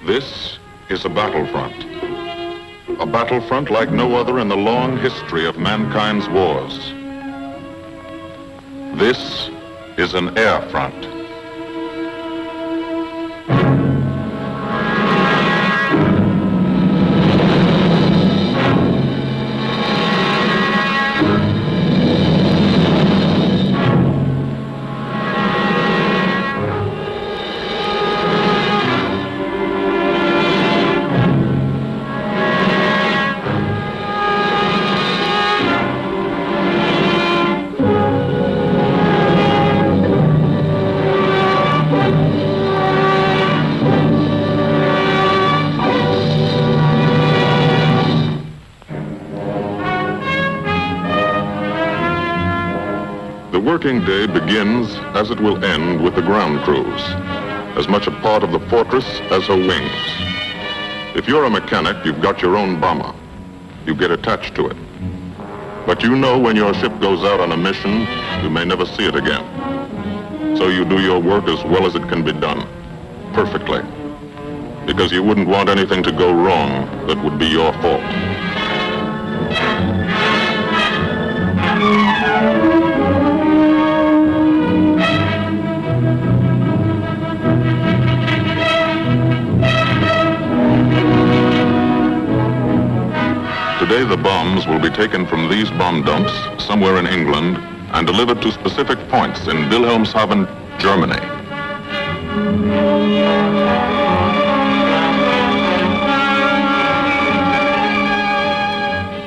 This is a battlefront. A battlefront like no other in the long history of mankind's wars. This is an air front. The working day begins, as it will end, with the ground crews, as much a part of the fortress as her wings. If you're a mechanic, you've got your own bomber. You get attached to it. But you know when your ship goes out on a mission, you may never see it again. So you do your work as well as it can be done, perfectly, because you wouldn't want anything to go wrong that would be your fault. Today the bombs will be taken from these bomb dumps somewhere in England and delivered to specific points in Wilhelmshaven, Germany.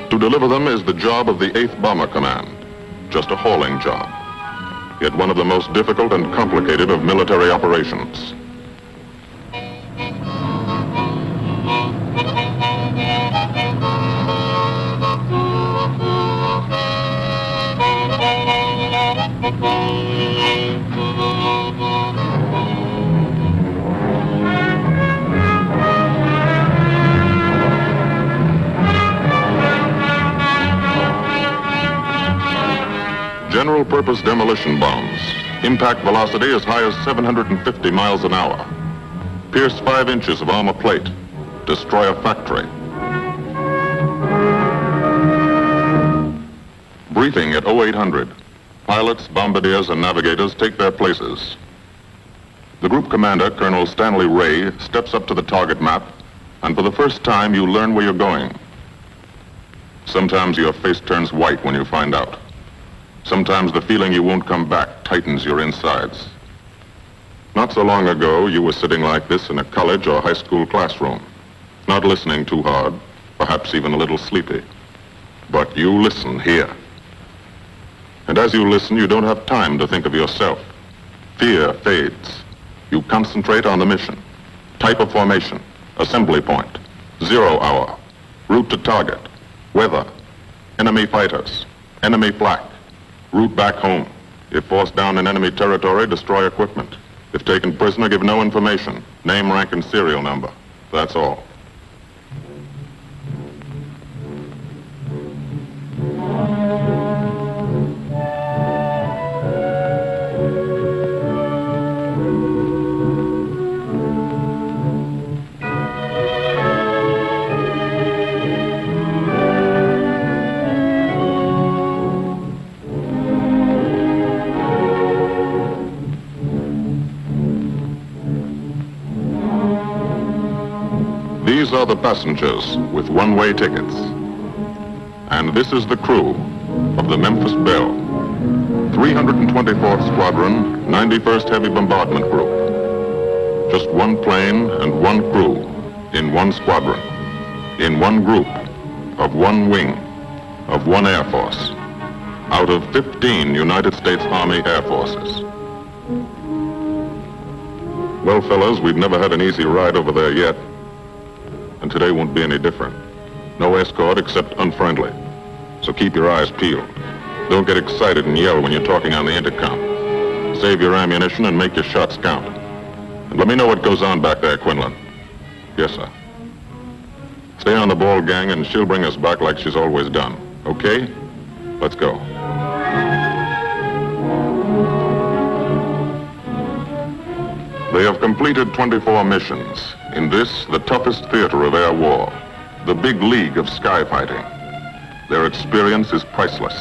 To deliver them is the job of the 8th Bomber Command, just a hauling job, yet one of the most difficult and complicated of military operations. General purpose demolition bombs, impact velocity as high as 750 miles an hour, pierce 5 inches of armor plate, destroy a factory. Briefing at 0800. Pilots, bombardiers, and navigators take their places. The group commander, Colonel Stanley Ray, steps up to the target map, and for the first time you learn where you're going. Sometimes your face turns white when you find out. Sometimes the feeling you won't come back tightens your insides. Not so long ago, you were sitting like this in a college or high school classroom, not listening too hard, perhaps even a little sleepy. But you listen here. And as you listen, you don't have time to think of yourself. Fear fades. You concentrate on the mission. Type of formation, assembly point, 0 hour, route to target, weather, enemy fighters, enemy flak, route back home. If forced down in enemy territory, destroy equipment. If taken prisoner, give no information. Name, rank, and serial number. That's all. These are the passengers with one-way tickets. And this is the crew of the Memphis Belle, 324th Squadron, 91st Heavy Bombardment Group. Just one plane and one crew in one squadron, in one group, of one wing, of one Air Force, out of 15 United States Army Air Forces. Well, fellas, we've never had an easy ride over there yet. And today won't be any different. No escort except unfriendly. So keep your eyes peeled. Don't get excited and yell when you're talking on the intercom. Save your ammunition and make your shots count. And let me know what goes on back there, Quinlan. Yes, sir. Stay on the ball, gang, and she'll bring us back like she's always done. Okay? Let's go. They have completed 24 missions. In this, the toughest theater of air war, the big league of sky fighting. Their experience is priceless.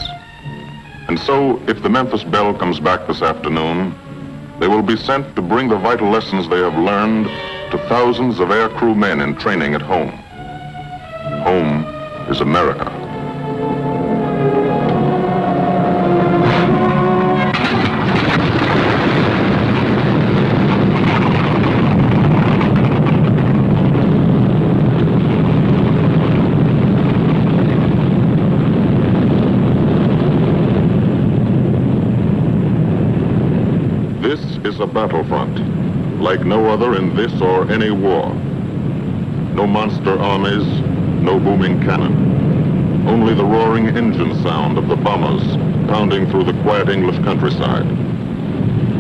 And so, if the Memphis Belle comes back this afternoon, they will be sent to bring the vital lessons they have learned to thousands of air crew men in training at home. Home is America. This is a battlefront, like no other in this or any war. No monster armies, no booming cannon. Only the roaring engine sound of the bombers pounding through the quiet English countryside.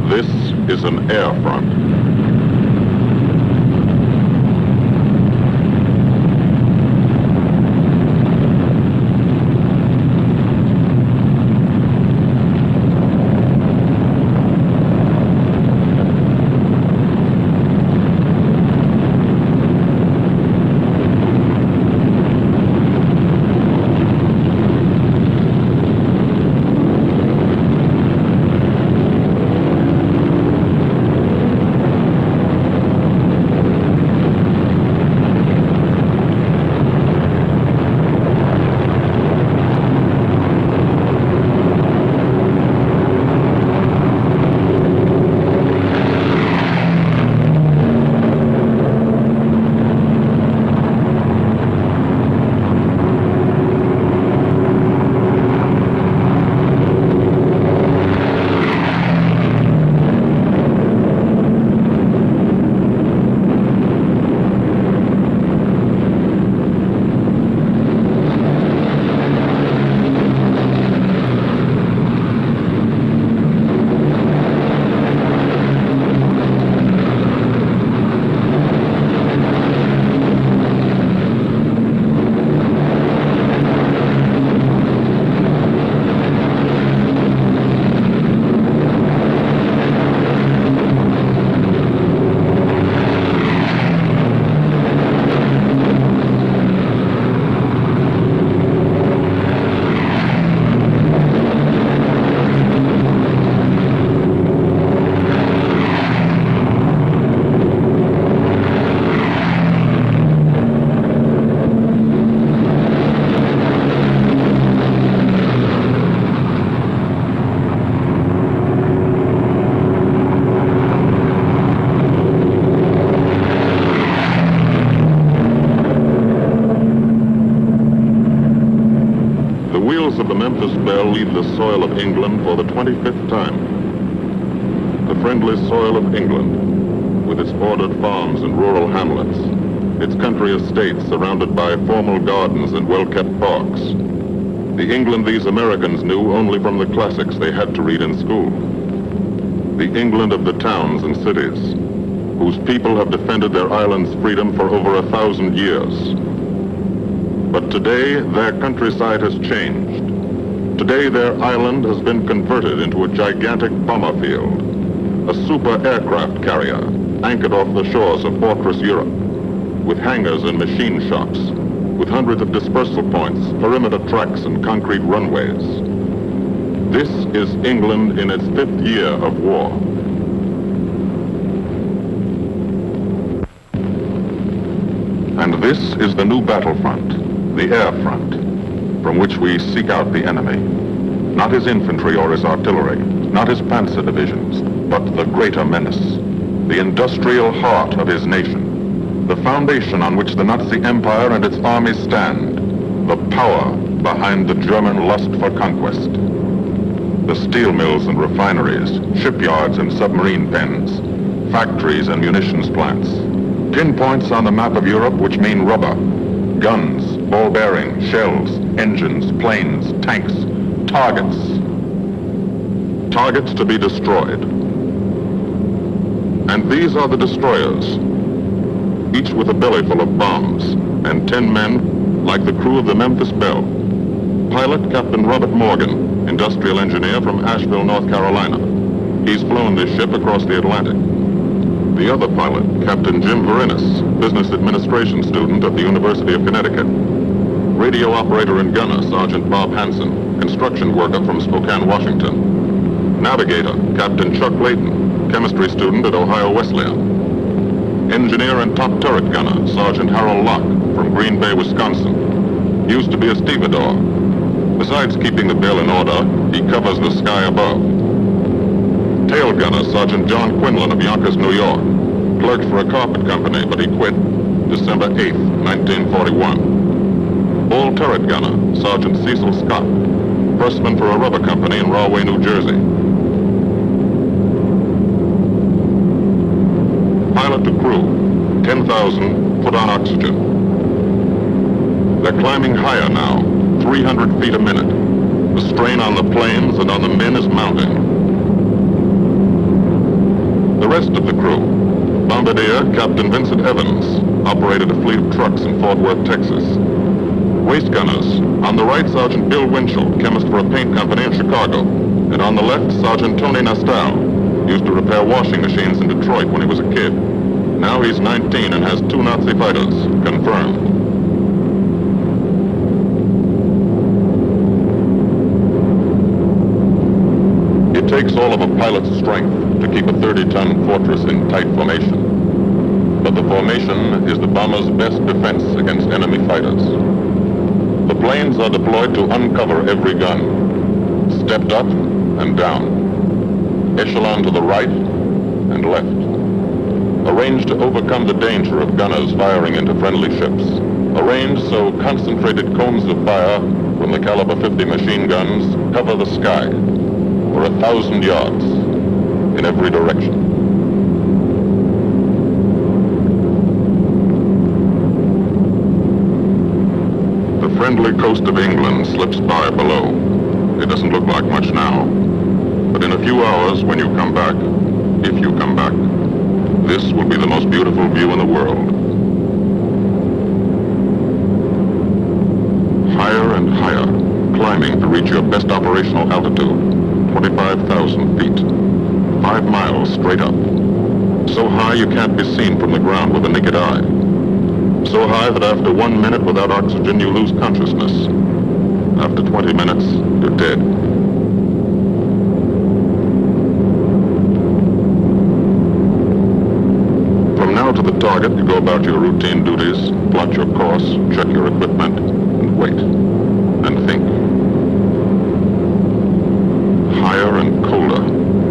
This is an air front. Of the Memphis Belle leave the soil of England for the 25th time. The friendly soil of England, with its ordered farms and rural hamlets, its country estates surrounded by formal gardens and well-kept parks. The England these Americans knew only from the classics they had to read in school. The England of the towns and cities, whose people have defended their island's freedom for over 1,000 years. But today, their countryside has changed. Today, their island has been converted into a gigantic bomber field, a super aircraft carrier anchored off the shores of Fortress Europe, with hangars and machine shops, with hundreds of dispersal points, perimeter tracks, and concrete runways. This is England in its 5th year of war. And this is the new battlefront, the air front, from which we seek out the enemy. Not his infantry or his artillery, not his panzer divisions, but the greater menace, the industrial heart of his nation, the foundation on which the Nazi Empire and its armies stand, the power behind the German lust for conquest. The steel mills and refineries, shipyards and submarine pens, factories and munitions plants, pinpoints on the map of Europe which mean rubber, guns, ball bearings, shells, engines, planes, tanks, targets. Targets to be destroyed. And these are the destroyers, each with a belly full of bombs, and 10 men like the crew of the Memphis Belle. Pilot Captain Robert Morgan, industrial engineer from Asheville, North Carolina. He's flown this ship across the Atlantic. The other pilot, Captain Jim Verinis, business administration student at the University of Connecticut. Radio operator and gunner, Sergeant Bob Hansen, construction worker from Spokane, Washington. Navigator, Captain Chuck Layton, chemistry student at Ohio Wesleyan. Engineer and top turret gunner, Sergeant Harold Locke, from Green Bay, Wisconsin. Used to be a stevedore. Besides keeping the Belle in order, he covers the sky above. Tail gunner, Sergeant John Quinlan of Yonkers, New York. Clerked for a carpet company, but he quit December 8th, 1941. All turret gunner, Sergeant Cecil Scott, firstman for a rubber company in Rahway, New Jersey. Pilot to crew, 10,000, put on oxygen. They're climbing higher now, 300 feet a minute. The strain on the planes and on the men is mounting. The rest of the crew, Bombardier Captain Vincent Evans, operated a fleet of trucks in Fort Worth, Texas. Waist gunners, on the right, Sergeant Bill Winchell, chemist for a paint company in Chicago. And on the left, Sergeant Tony Nastal, used to repair washing machines in Detroit when he was a kid. Now he's 19 and has 2 Nazi fighters, confirmed. It takes all of a pilot's strength to keep a 30-ton fortress in tight formation. But the formation is the bomber's best defense against enemy fighters. The planes are deployed to uncover every gun, stepped up and down, echelon to the right and left, arranged to overcome the danger of gunners firing into friendly ships, arranged so concentrated cones of fire from the caliber 50 machine guns cover the sky for 1,000 yards in every direction. The friendly coast of England slips by below. It doesn't look like much now, but in a few hours when you come back, if you come back, this will be the most beautiful view in the world. Higher and higher, climbing to reach your best operational altitude, 25,000 feet, 5 miles straight up. So high you can't be seen from the ground with the naked eye. So high that after 1 minute without oxygen, you lose consciousness. After 20 minutes, you're dead. From now to the target, you go about your routine duties, plot your course, check your equipment, and wait, and think. Higher and colder.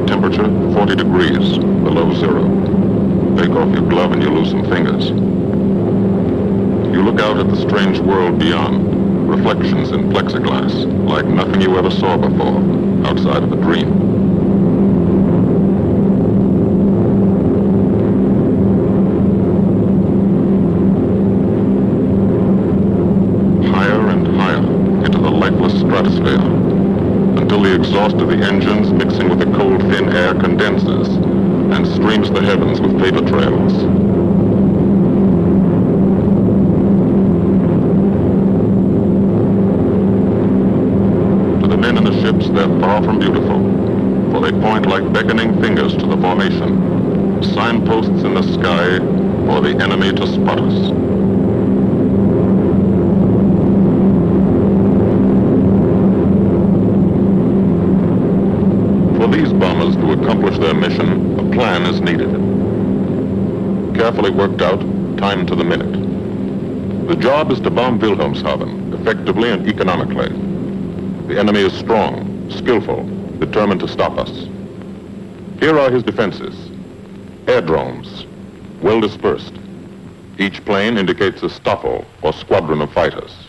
Temperature, 40 degrees, below zero. Take off your glove and you lose some fingers. You look out at the strange world beyond, reflections in plexiglass, like nothing you ever saw before, outside of a dream. Higher and higher into the lifeless stratosphere, until the exhaust of the engines mixing with the cold, thin air condenses and streams the heavens with paper trails. To the men in the ships, they're far from beautiful, for they point like beckoning fingers to the formation, signposts in the sky for the enemy to spot us. For these bombers to accomplish their mission, a plan is needed. Carefully worked out, timed to the minute. The job is to bomb Wilhelmshaven effectively and economically. The enemy is strong, skillful, determined to stop us. Here are his defenses. Airdromes, well dispersed. Each plane indicates a stoffel or squadron of fighters.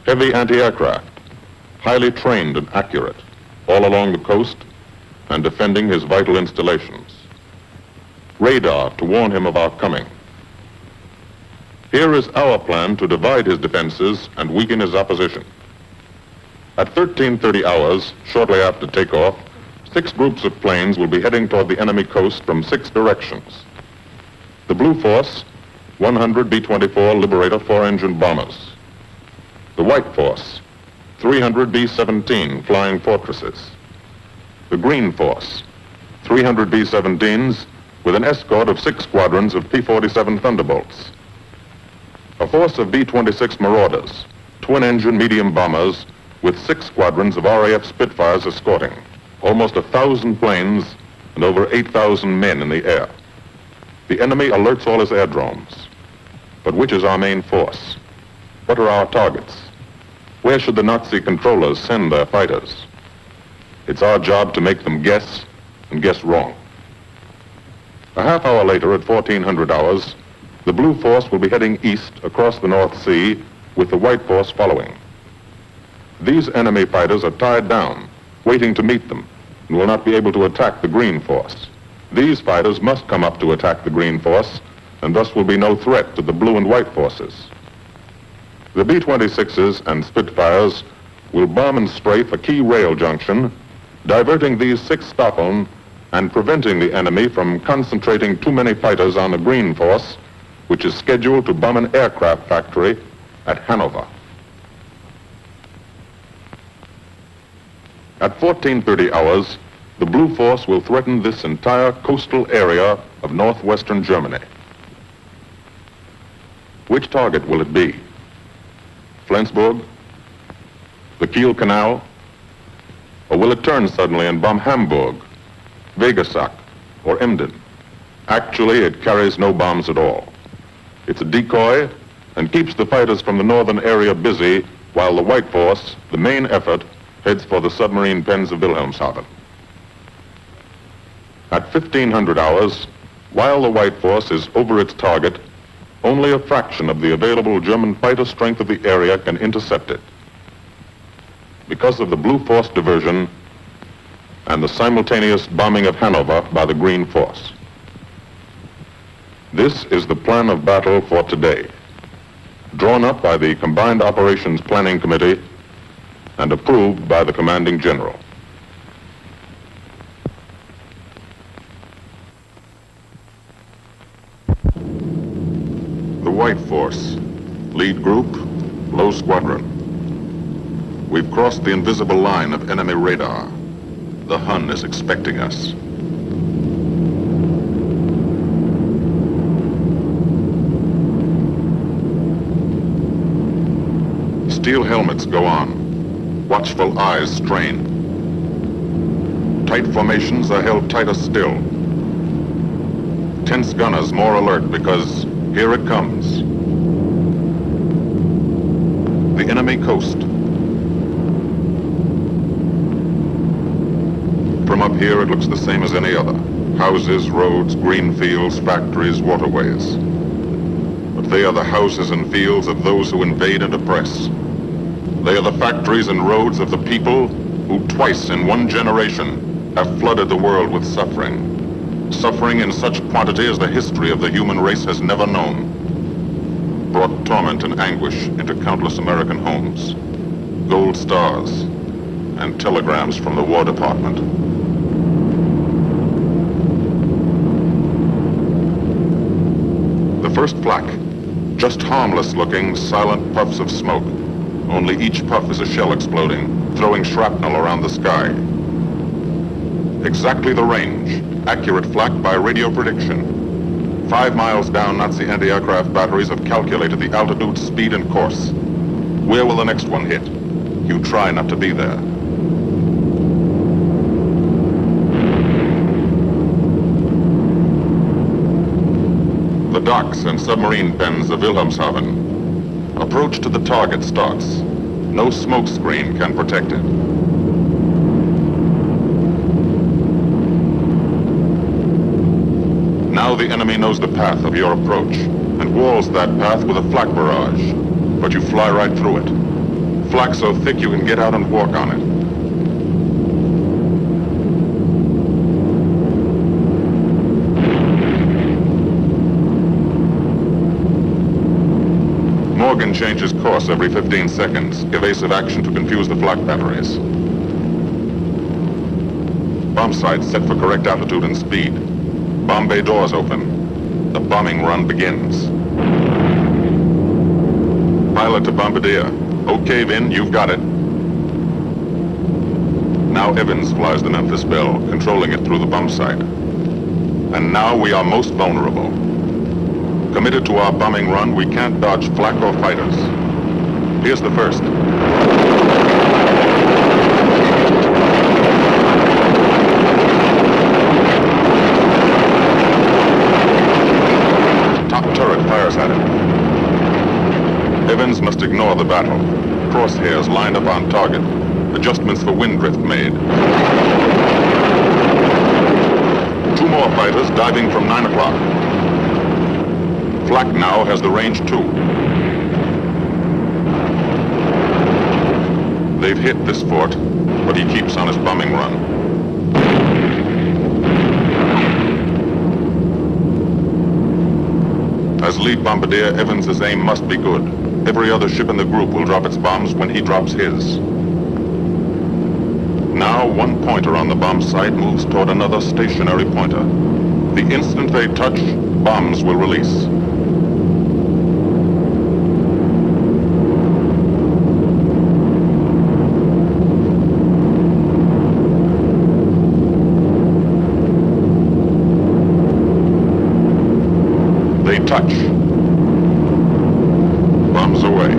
Heavy anti-aircraft, highly trained and accurate, all along the coast and defending his vital installations. Radar to warn him of our coming. Here is our plan to divide his defenses and weaken his opposition. At 13:30 hours, shortly after takeoff, 6 groups of planes will be heading toward the enemy coast from 6 directions. The Blue Force, 100 B-24 Liberator 4-engine bombers. The White Force, 300 B-17 Flying Fortresses. The Green Force, 300 B-17s with an escort of 6 squadrons of P-47 Thunderbolts. A force of B-26 Marauders, twin-engine medium bombers with 6 squadrons of RAF Spitfires escorting. Almost 1,000 planes and over 8,000 men in the air. The enemy alerts all his aerodromes. But which is our main force? What are our targets? Where should the Nazi controllers send their fighters? It's our job to make them guess and guess wrong. A half hour later, at 1400 hours, the Blue Force will be heading east across the North Sea with the White Force following. These enemy fighters are tied down, waiting to meet them, and will not be able to attack the Green Force. These fighters must come up to attack the Green Force, and thus will be no threat to the Blue and White Forces. The B-26s and Spitfires will bomb and strafe a key rail junction, diverting these 6 Staffeln and preventing the enemy from concentrating too many fighters on the Green Force, which is scheduled to bomb an aircraft factory at Hanover. At 1430 hours, the Blue Force will threaten this entire coastal area of northwestern Germany. Which target will it be? Flensburg? The Kiel Canal? Or will it turn suddenly and bomb Hamburg, Wegesack, or Emden? Actually, it carries no bombs at all. It's a decoy and keeps the fighters from the northern area busy while the White Force, the main effort, heads for the submarine pens of Wilhelmshaven. At 1500 hours, while the White Force is over its target, only a fraction of the available German fighter strength of the area can intercept it. Because of the Blue Force diversion and the simultaneous bombing of Hanover by the Green Force. This is the plan of battle for today, drawn up by the Combined Operations Planning Committee and approved by the Commanding General. The White Force, lead group, low squadron. We've crossed the invisible line of enemy radar. The Hun is expecting us. Steel helmets go on. Watchful eyes strain. Tight formations are held tighter still. Tense gunners more alert because here it comes. The enemy coast. From up here, it looks the same as any other. Houses, roads, green fields, factories, waterways. But they are the houses and fields of those who invade and oppress. They are the factories and roads of the people who twice in one generation have flooded the world with suffering. Suffering in such quantity as the history of the human race has never known. Brought torment and anguish into countless American homes. Gold stars and telegrams from the War Department. The first flak, just harmless-looking, silent puffs of smoke. Only each puff is a shell exploding, throwing shrapnel around the sky. Exactly the range, accurate flak by radio prediction. 5 miles down, Nazi anti-aircraft batteries have calculated the altitude, speed, and course. Where will the next one hit? You try not to be there. The docks and submarine pens of Wilhelmshaven. Approach to the target starts. No smoke screen can protect it. Now the enemy knows the path of your approach and walls that path with a flak barrage, but you fly right through it. Flak so thick you can get out and walk on it. Morgan changes course every 15 seconds, evasive action to confuse the flak batteries. Bomb sights set for correct altitude and speed. Bomb bay doors open. The bombing run begins. Pilot to Bombardier. Okay, Vin, you've got it. Now Evans flies the Memphis Belle, controlling it through the bomb sight. And now we are most vulnerable. Committed to our bombing run, we can't dodge flak or fighters. Here's the first. Top turret fires at him. Evans must ignore the battle. Crosshairs lined up on target. Adjustments for wind drift made. Two more fighters diving from 9 o'clock. Flak now has the range too. They've hit this fort, but he keeps on his bombing run. As lead bombardier, Evans's aim must be good. Every other ship in the group will drop its bombs when he drops his. Now, one pointer on the bomb site moves toward another stationary pointer. The instant they touch, bombs will release. They touch. Bombs away.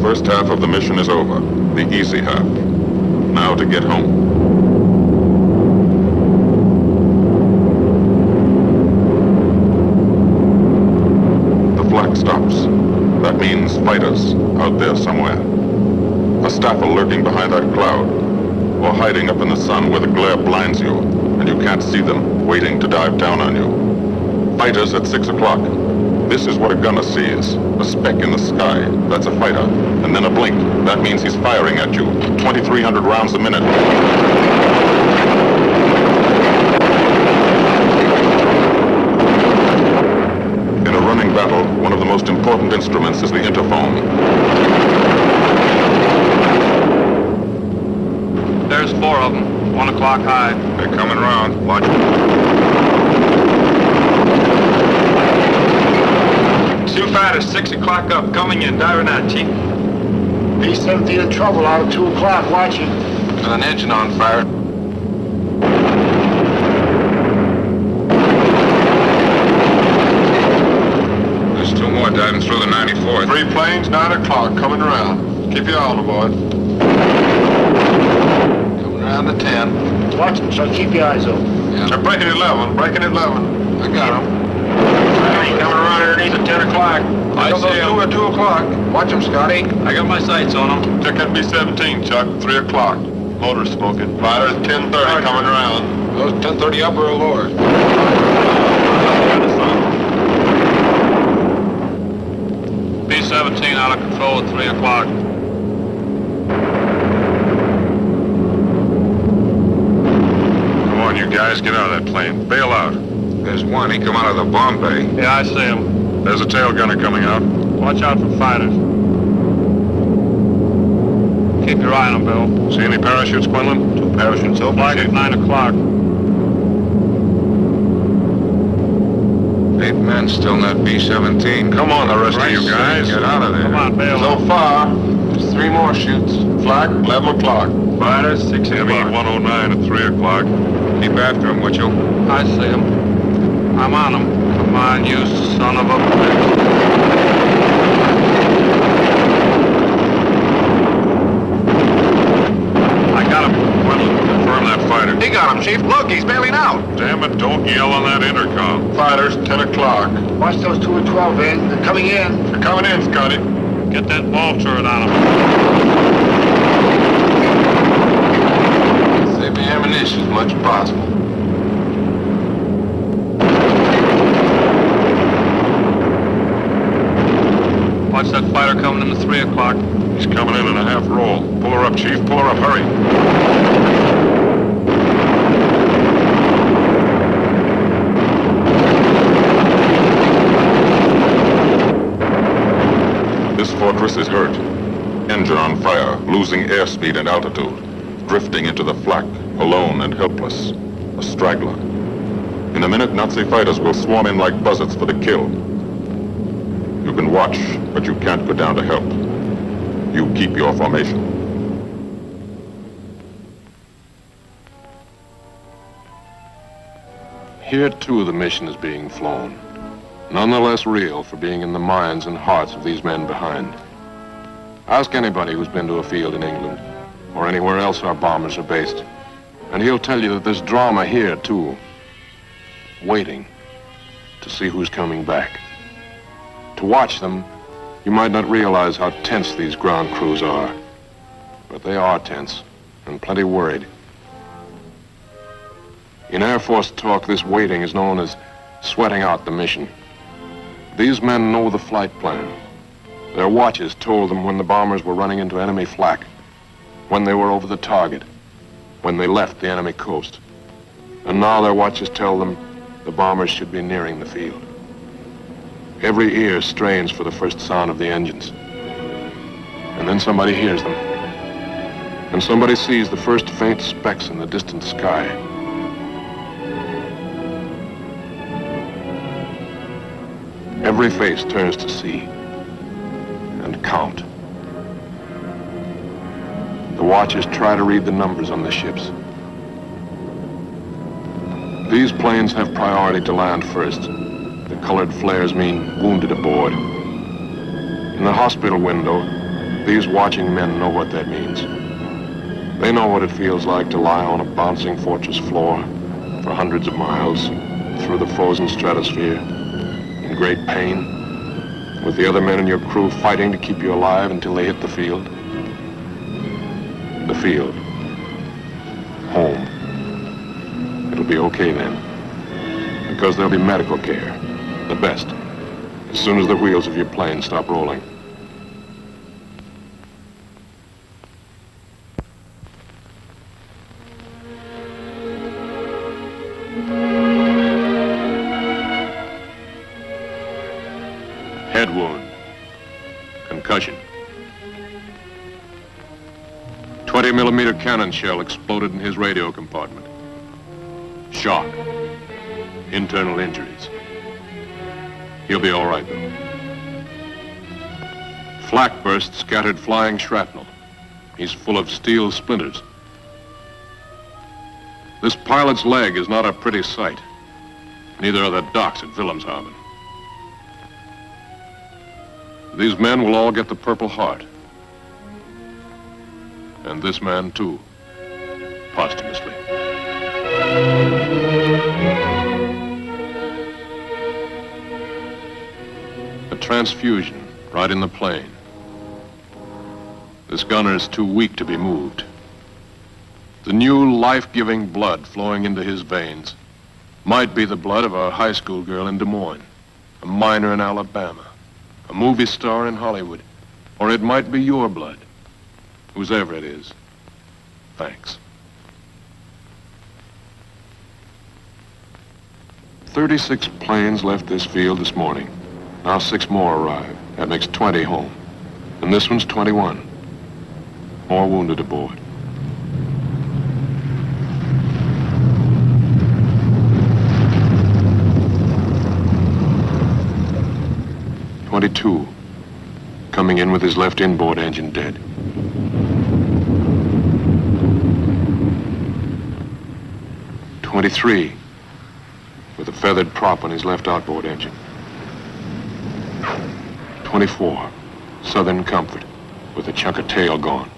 First half of the mission is over, the easy half. Now to get home. The flak stops. That means fighters out there somewhere. A staffer lurking behind that cloud, or hiding up in the sun where the glare blinds you, and you can't see them, waiting to dive down on you. Fighters at 6 o'clock. This is what a gunner sees. A speck in the sky, that's a fighter. And then a blink, that means he's firing at you. 2,300 rounds a minute. In a running battle, one of the most important instruments is the interphone. There's 4 of them, 1 o'clock high. They're coming around. Watch them. 2 fighters, 6 o'clock up, coming in, diving out, Chief. B-17 in trouble out at 2 o'clock, watching. With an engine on fire. There's 2 more diving through the 94th. 3 planes, 9 o'clock, coming around. Keep your eye on the board. Coming around to 10. Watch them, so keep your eyes open. Yeah. They're breaking 11, breaking 11. I got them. Coming around underneath at 10 o'clock. I see them. 2 at 2 o'clock. Watch them, Scotty. I got my sights on them. Check that B-17, Chuck. 3 o'clock. Motor's smoking. Fighters 10:30 coming around. Those 10:30 upper or lower? B-17 out of control at 3 o'clock. Come on, you guys. Get out of that plane. Bail out. There's one. He come out of the bomb bay. Yeah, I see him. There's a tail gunner coming out. Watch out for fighters. Keep your eye on them, Bill. See any parachutes, Quinlan? 2 parachutes open. Flag at 9 o'clock. 8 men still in that B-17. Come on, the rest of you guys. Get out of there. Come on, Belle. So far, there's 3 more shoots. Flak, 11 o'clock. Fighters, 6 o'clock. ME-109 at 3 o'clock. Keep after him, would you? I see him. I'm on him. Come on, you son of a bitch. I got Got him. Wendell, confirm that fighter. He got him, Chief. Look, he's bailing out. Damn it, don't yell on that intercom. Fighters, 10 o'clock. Watch those 2 and 12 in. They're coming in. They're coming in, Scotty. Get that ball turret on him. Save the ammunition as much as possible. Watch that fighter coming in at 3 o'clock. He's coming in a half roll. Pull her up, Chief. Pull her up. Hurry. This fortress is hurt. Engine on fire, losing airspeed and altitude, drifting into the flak, alone and helpless, a straggler. In a minute, Nazi fighters will swarm in like buzzards for the kill. You can watch, but you can't go down to help. You keep your formation. Here, too, the mission is being flown. None the less real for being in the minds and hearts of these men behind. Ask anybody who's been to a field in England, or anywhere else our bombers are based, and he'll tell you that there's drama here, too. Waiting to see who's coming back. To watch them, you might not realize how tense these ground crews are. But they are tense, and plenty worried. In Air Force talk, this waiting is known as sweating out the mission. These men know the flight plan. Their watches told them when the bombers were running into enemy flak, when they were over the target, when they left the enemy coast. And now their watches tell them the bombers should be nearing the field. Every ear strains for the first sound of the engines. And then somebody hears them. And somebody sees the first faint specks in the distant sky. Every face turns to see and count. The watchers try to read the numbers on the ships. These planes have priority to land first. The colored flares mean wounded aboard. In the hospital window, these watching men know what that means. They know what it feels like to lie on a bouncing fortress floor for hundreds of miles through the frozen stratosphere in great pain, with the other men in your crew fighting to keep you alive until they hit the field. The field. Home. It'll be okay then, because there'll be medical care. The best, as soon as the wheels of your plane stop rolling. Head wound. Concussion. 20-millimeter cannon shell exploded in his radio compartment. Shock. Internal injuries. He'll be all right, though. Flak burst scattered flying shrapnel. He's full of steel splinters. This pilot's leg is not a pretty sight. Neither are the docks at Wilhelmshaven. These men will all get the Purple Heart. And this man, too, posthumously. A transfusion right in the plane. This gunner's too weak to be moved. The new life-giving blood flowing into his veins might be the blood of a high school girl in Des Moines, a miner in Alabama, a movie star in Hollywood, or it might be your blood. Whoever it is, thanks. 36 planes left this field this morning. Now 6 more arrive. That makes 20 home. And this one's 21. More wounded aboard. "22, coming in with his left inboard engine dead. 23, with a feathered prop on his left outboard engine. 24, Southern Comfort, with a chunk of tail gone.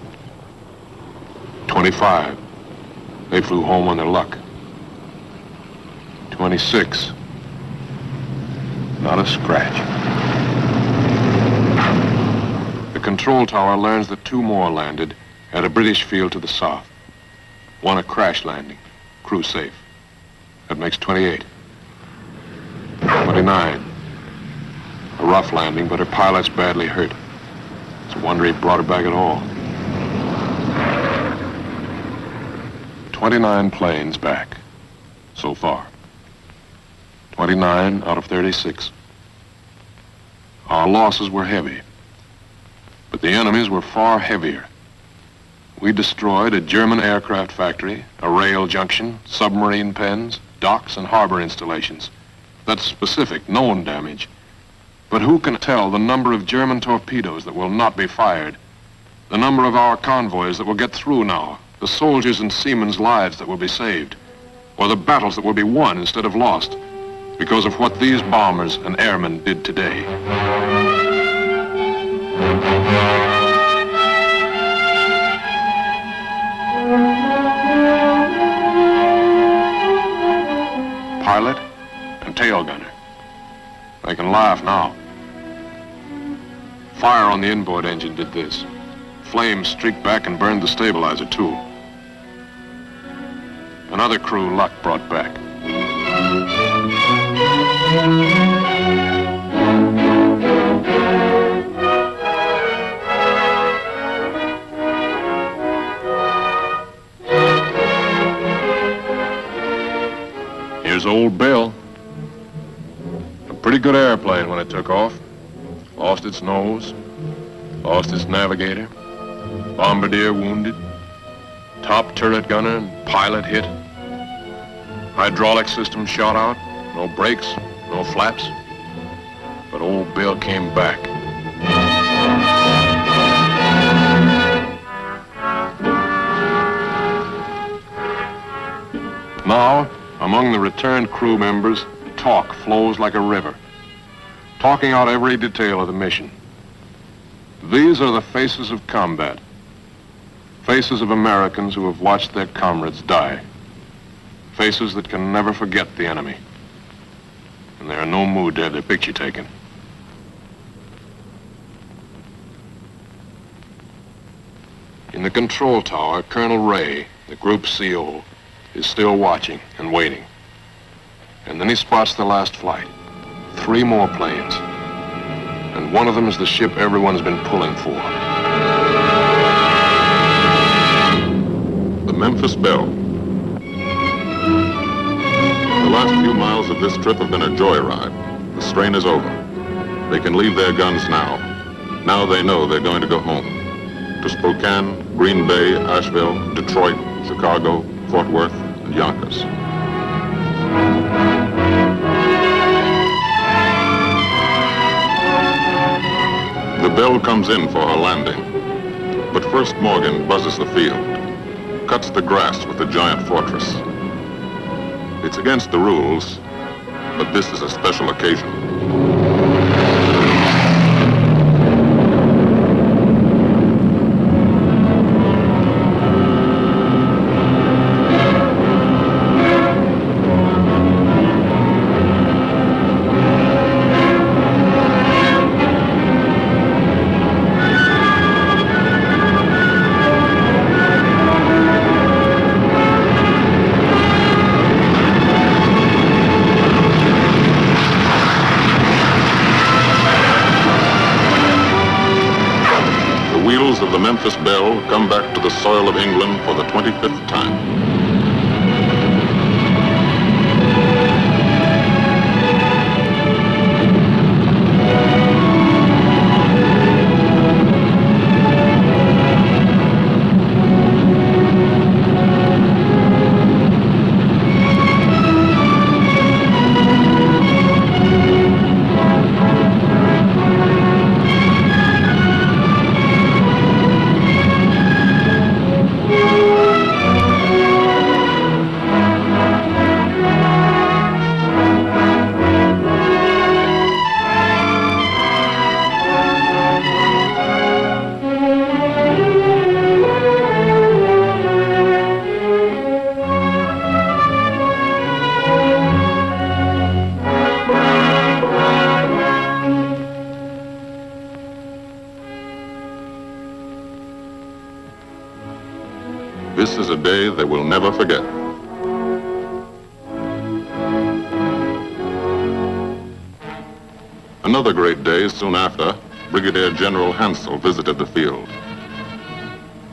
25. They flew home on their luck. 26. Not a scratch. The control tower learns that 2 more landed at a British field to the south. 1 a crash landing, crew safe. That makes 28. 29. A rough landing, but her pilot's badly hurt. It's a wonder he brought her back at all. 29 planes back, so far. 29 out of 36. Our losses were heavy, but the enemy's were far heavier. We destroyed a German aircraft factory, a rail junction, submarine pens, docks, and harbor installations. That's specific, known damage. But who can tell the number of German torpedoes that will not be fired, the number of our convoys that will get through now, the soldiers' and seamen's lives that will be saved, or the battles that will be won instead of lost because of what these bombers and airmen did today. Pilot and tail gunner. They can laugh now. Fire on the inboard engine did this. Flames streaked back and burned the stabilizer, too. Another crew luck brought back. Here's old Belle. A pretty good airplane when it took off. Lost its nose, lost its navigator, bombardier wounded, top turret gunner and pilot hit. Hydraulic system shot out, no brakes, no flaps. But old Belle came back. Now, among the returned crew members, talk flows like a river, talking out every detail of the mission. These are the faces of combat, faces of Americans who have watched their comrades die, faces that can never forget the enemy, and they're in no mood to have their picture taken. In the control tower, Colonel Ray, the group CO, is still watching and waiting. And then he spots the last flight. 3 more planes. And one of them is the ship everyone's been pulling for. The Memphis Belle. The last few miles of this trip have been a joyride. The strain is over. They can leave their guns now. Now they know they're going to go home. To Spokane, Green Bay, Asheville, Detroit, Chicago, Fort Worth, and Yonkers. The Belle comes in for her landing. But first Morgan buzzes the field, cuts the grass with the giant fortress. It's against the rules, but this is a special occasion. Of the Memphis Belle come back to the soil of England for the 25th time. this is a day they will never forget. Another great day soon after, Brigadier General Hansel visited the field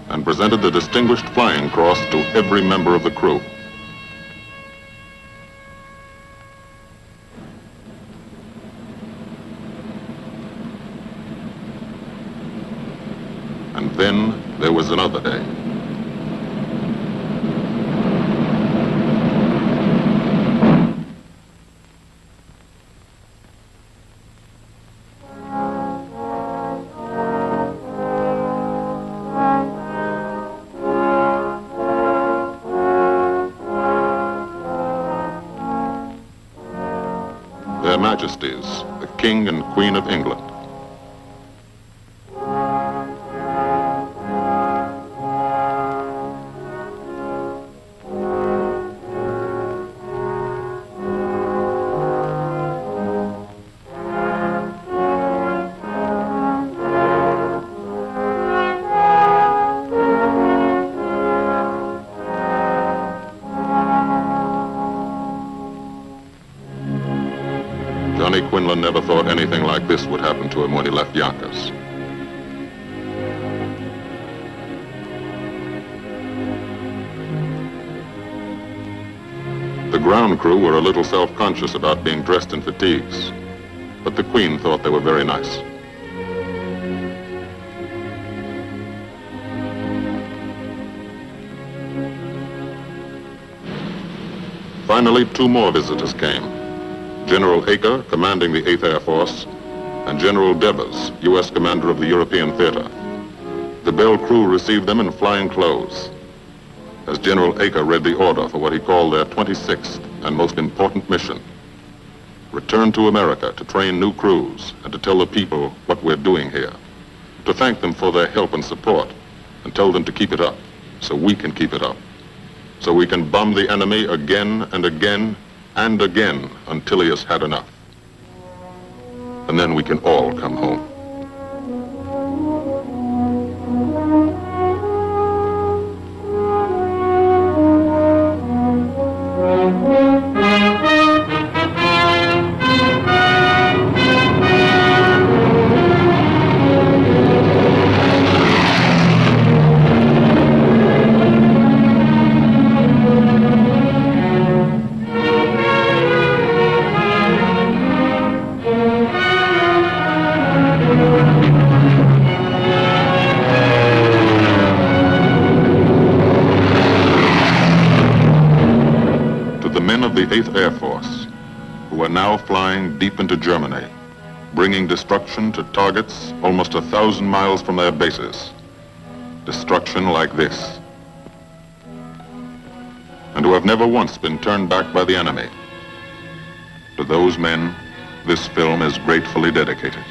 and presented the Distinguished Flying Cross to every member of the crew. And then there was another day. Their Majesties, the King and Queen of England. Johnny Quinlan never thought anything like this would happen to him when he left Yonkers. The ground crew were a little self-conscious about being dressed in fatigues, but the Queen thought they were very nice. Finally, two more visitors came. General Acre, commanding the 8th Air Force, and General Devers, U.S. commander of the European Theater. The Belle crew received them in flying clothes, as General Acre read the order for what he called their 26th and most important mission. Return to America to train new crews and to tell the people what we're doing here. To thank them for their help and support and tell them to keep it up so we can keep it up. So we can bomb the enemy again and again and again until he has had enough. And then we can all come home. The 8th Air Force, who are now flying deep into Germany, bringing destruction to targets almost 1,000 miles from their bases. Destruction like this. And who have never once been turned back by the enemy. To those men, this film is gratefully dedicated.